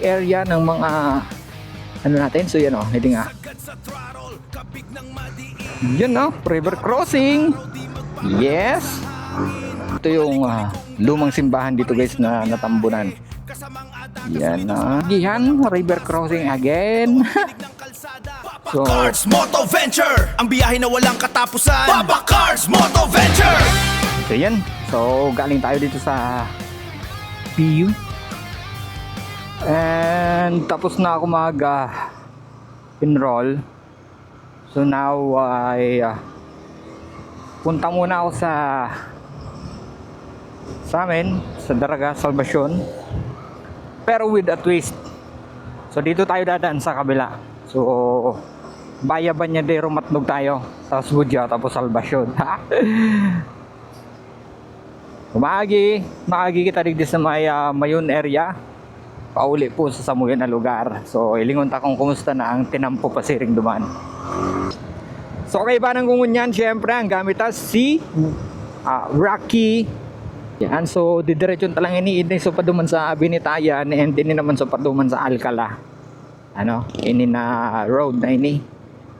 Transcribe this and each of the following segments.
area ng mga ano natin. So yan o, hindi nga. Yun o, river crossing. Yes. Ito yung lumang simbahan dito guys na natambunan. Yan na. Gihan, river crossing again. So, Cars Moto Venture, ang biyahe na walang katapusan. Baba Cars Moto Venture. so yan. So galing tayo dito sa PU. And tapos na ako mag enroll. So now ay punta muna ako sa amin sa Daraga Salvacion, pero with a twist. So dito tayo dadaan sa kabila. So Bayaban niya de Matnog tayo, tapos Budya, tapos Salvacion. Maagi kita digdi sa may Mayon area. Pauli po sa samuyan na lugar. So ilingon ta kung kumusta na ang tinampo pasiring duman. So kay banang kungunyan, syempre ang gamit si Rocky. Yan, so didiretson talang ini so paduman sa Binitayan and din naman so paduman sa Alcala. Ano, ini na road na ini.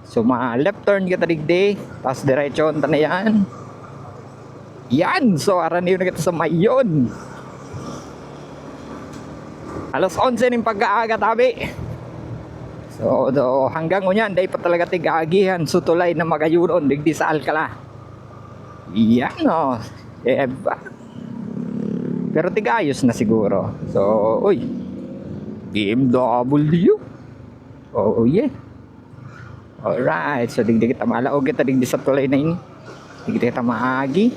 So left turn kita digdi, tapos diretsyon ta na yan. Yan, so araniw na kita sa Mayon. Alas 11 ng pagkaaga tabi. So hanggang unyan, day pa talaga tig-aagihan. So tulay na magayuron digdi sa Alcala. Yan o, eba. Pero tig-ayos na siguro. So, uy, BMW. Oh yeah. Alright, so digdi kita malaog kita digdi sa tulay na ini. Digdi kita maagi.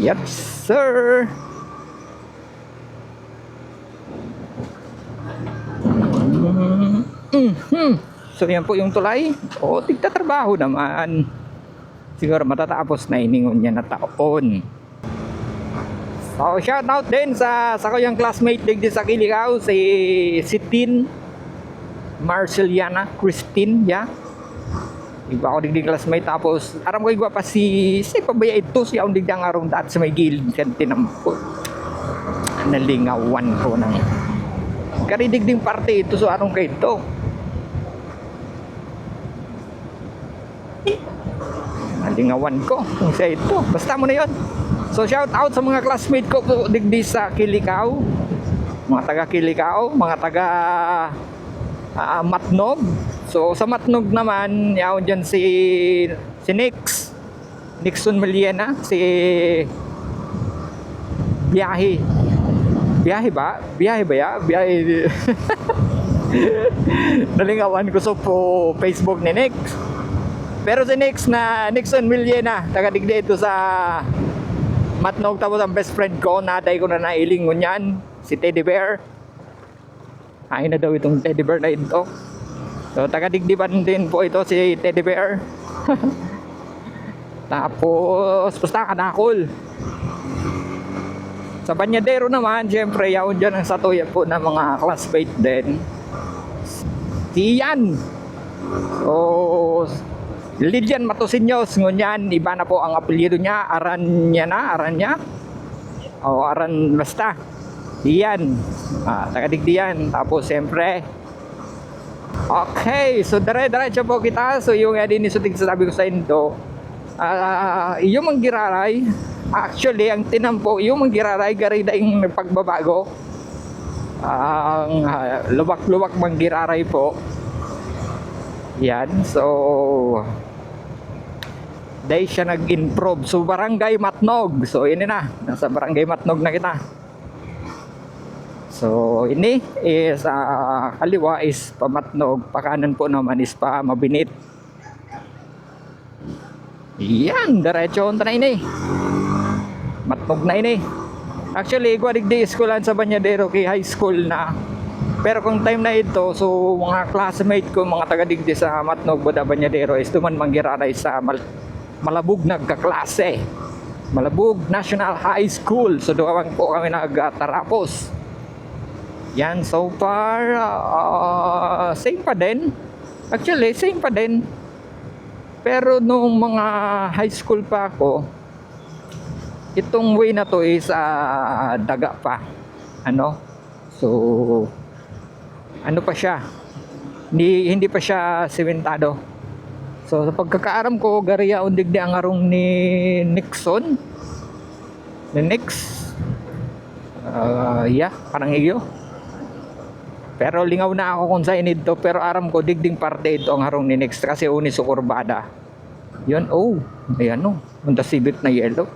Yes sir. So yan po yung tulay. O tigtatrabaho naman. Siguro matatapos na iningon niya na taon. So shout out din sa ko yung classmate digdi sa Kiligao, si Tin Marceliana Christine, ya. Iba ako digdi classmate, tapos aram ko igwa pa si pabaya ito siya ang digdang arong daat sa may gilid kan tinampo. Nalingawan ko ng karidigding parte ito, so arong kay ito. Nalingawan ko kung siya ito. Basta mo na yon. So shout out sa mga classmate ko digdi sa Kilikao, mga taga Kilikao, mga taga Matnog. So sa Matnog naman, yaon dyan si Nixon Meliena, si Biyahe ba ya? Biyahe. Nalingawan ko so po Facebook ni Nix. Pero si Nixon Meliena, taga digdi ito sa Matnog. Tapos ang best friend ko, natay ko na nailingon yan, si Teddy Bear. Ay na daw itong Teddy Bear na ito. So taga-digdiban din po ito si Teddy Bear. Tapos basta kanakol. Sa Banyadero naman, syempre yaon dyan ang satuya po ng mga classmate din. Si Ian. So Lilian Matosinhos, ngunyan, iba na po ang apelyido niya. Aranya. O Aran basta. Iyan. Taga-digdiyan. Tapos siyempre, okay, so dire-diretso po kita. So yung din isutig sabi ko sa inyo, yung manggiraray, actually ang tinampo, yung manggiraray garida yung pagbabago. Ang luwak-luwak manggiraray po. Yan, so dahil siya nag-improve. So Barangay Matnog. So ini na, nasa Barangay Matnog na kita. So ini is kaliwa is Pamatnog, pakanan po naman is pa Mabinit. Yan, diretso na ini. Matnog na ini. Actually, guwadigdi schoolan sa Banyadero kay high school na. Pero kung time na ito, so mga classmate ko, mga taga-digdi sa Matnog, Banyadero is tuman manggiraray sa Malabug nagkaklase. Malabug National High School. So doon po kami nagtarapos. Yan, so far same pa din. Actually, same pa din. Pero nung mga high school pa ako, itong way na to is daga pa. Ano? So ano pa siya, hindi pa siya sementado. So sa pagkakaaram ko, gariya undig di ang arong ni Nixon, ni Nix, yeah, parang iyo. Pero lingaw na ako kung saan ito, pero aram ko digding parte ito ang harong ni Nix kasi uni sa kurbada. Yun, oh, ayan o, punta sibit na yellow.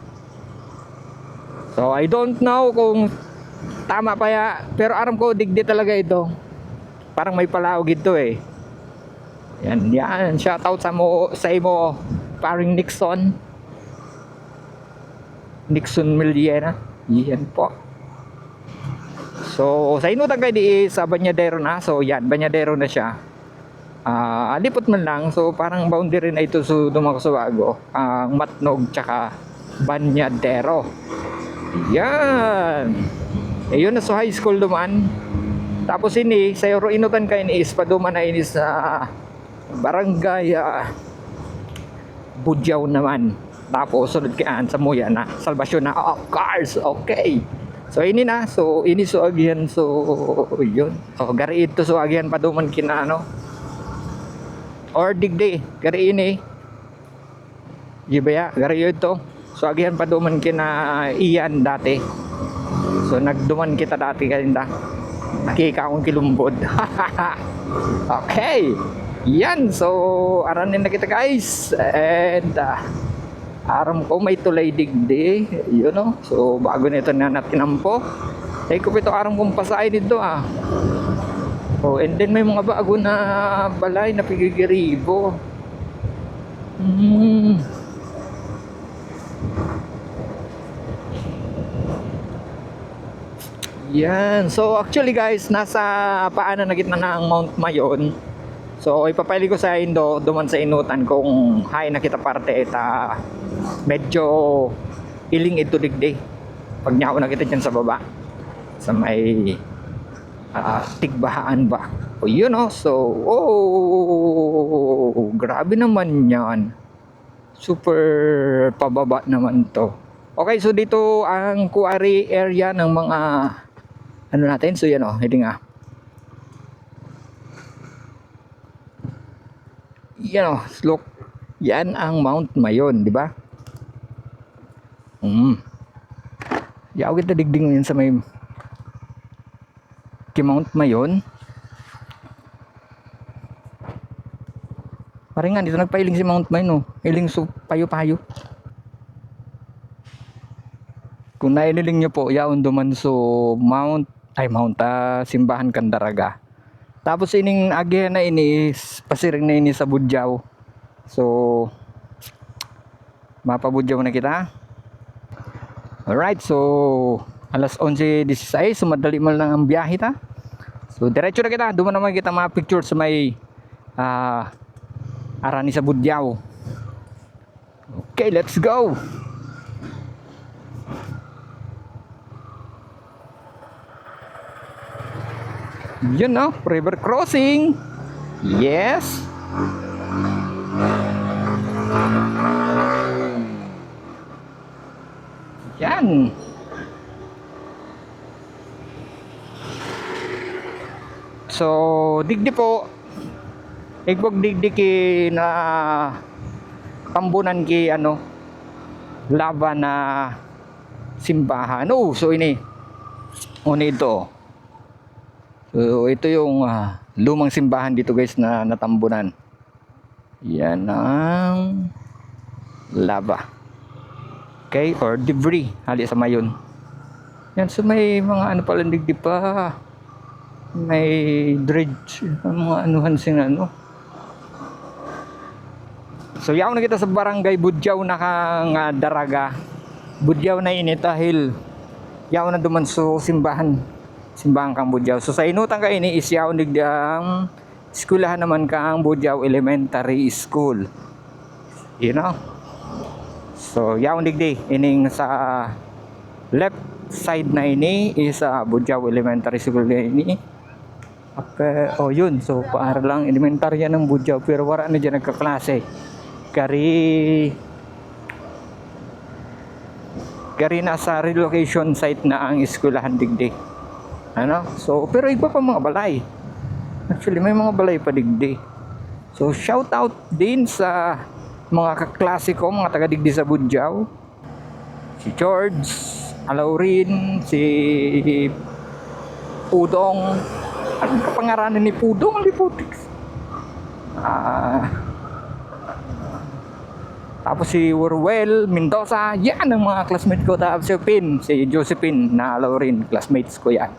So I don't know kung tama pa ya, pero aram ko digdi talaga ito. Parang may palaog ito eh. Yan, shoutout sa imo, paring Nixon Miliena. Yan po. So, sa inutan kayo di sa Banyadero na. So, yan, Banyadero na siya. Alipot man lang. So, parang boundary na ito sa Dumagusuago. Ang Matnog tsaka Banyadero. Yan. Yun na sa high school duman. Tapos ini, sa inutan kayo ni is, paduman na ini sa barangay Budyaw naman. Tapos, sunod kayaan sa Muya na. Salvasyon na. Oh, cars. Okay. So ini na, so ini so agihan, so yun. So gari ito so agihan paduman kina ano. Or digdi, gari ini. Gibaya, gari ito. So agihan paduman kina iyan dati. So nagduman kita dati kanina. Nakika akong kilumbod. Okay. Yan, so aranin na kita guys. And aram ko may tulay digdi, you know. So bago nito na natinampo, ay ko ito aram kong pasain nito Oh, and then may mga bago na balay na pigigiribo. Yan, so actually guys, nasa paanan na gitna ng Mount Mayon. So ipapili ko sa indo duman sa inutan kung hay nakita parte ita medyo iling ito digdi pag niya ako nakita dyan sa baba sa may tigbahaan ba o yun so grabe naman yan, super pababa naman to. Okay, so dito ang quarry area ng mga ano natin, so yan hindi nga yan look, yan ang Mount Mayon, di ba? Yaw kita digding yun sa may Mount Mayon. Parang nga dito nagpailing si Mount Mayon iling so payo-payo. Kung naililing nyo po, yaon duman so Mount Simbahan Candaraga. Tapos ining agihan na ini pasiring na ini sa Budyaw. So mapabudyaw na kita. Alright, so alas 11:16, so madali man lang ang biyahe ta. So diretso na kita, duman naman kita mga picture sa may arani sa Budyaw. Okay, let's go. Yun river crossing. Yes. Yan. So digdi po igbog digdi ki na tambunan ki lava na simbahan. So ini ito. So ito yung lumang simbahan dito guys na natambunan. Yan ang lava. Okay, or debris hali sa mayon. Yan, so may mga pala digdi pa. May dredge, mga anuhan sing So yaw na kita sa barangay Budyaw na kang Daraga. Budyaw na ini dahil yaw na duman so simbahan kang Budyaw. So sa inutan ka ini is yaw digdi ang eskwelahan naman kang Budyaw Elementary School. You know? So yaw digdi ining sa left side na ini is Budyaw Elementary School na ini. Okay, yun. So para lang elementarya ng Budyaw pero wala na dyan nagkaklase. Gari nasa relocation site na ang eskwelahan digdi. Ano? So, pero iba pa mga balay. Actually, may mga balay pa digdi. So, shout out din sa mga kaklase ko, mga taga-digdi sa Budyaw. Si George, Alaurin, si Pudong. Anong kapangaranan ni Pudong? Liputix. Tapos si Urwel Mendoza. Yan ang mga classmates ko. Tapos si Josephine na Alaurin. Classmates ko yan.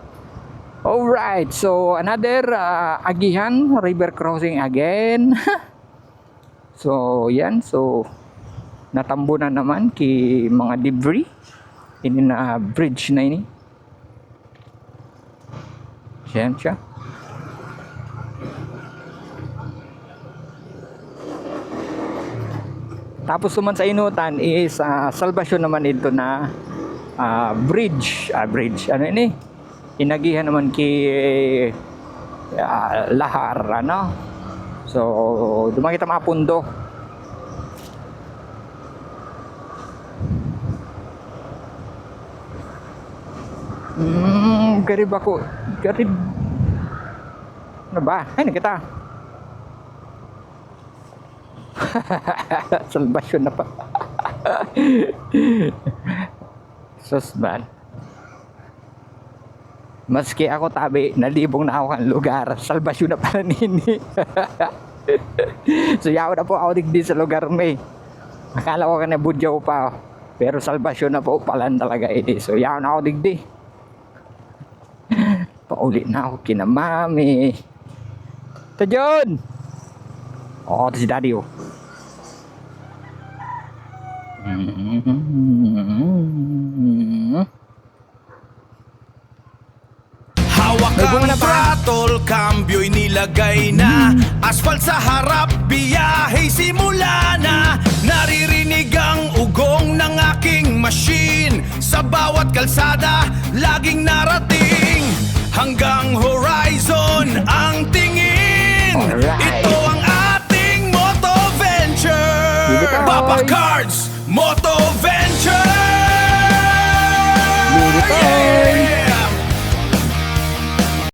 Alright, so another Agihan river crossing again. So yan, so natambo na naman ki mga debris ini na bridge na ini. Yan siya. Tapos naman sa inutan is salvation naman ito na bridge, ano ini? Inagihan naman ki Lahar, ano? So, dumakita mga pundo. Garib ako. Garib. Ano ba? Ay, nakita. Salvation na pa. Susman. Maski ako tabi, nalibong na ako ang lugar. Salvation na pala nini. So yaw na po ako digdi sa lugar may. Akala ko ka na Budyaw pa. Pero salvation na po pala talaga ini. So yaw na ako digdi. Paulit na ako kina mami. Ito John! Oh, ito si daddy oh. Hawak ang throttle, kambyo'y nilagay na. Asphalt sa harap, biyahe simula na. Naririnig ang ugong ng aking machine. Sa bawat kalsada, laging narating. Hanggang horizon ang tingin. Alright. Ito ang ating Moto Venture. Papa Cards Moto Venture. Dito. Yeah!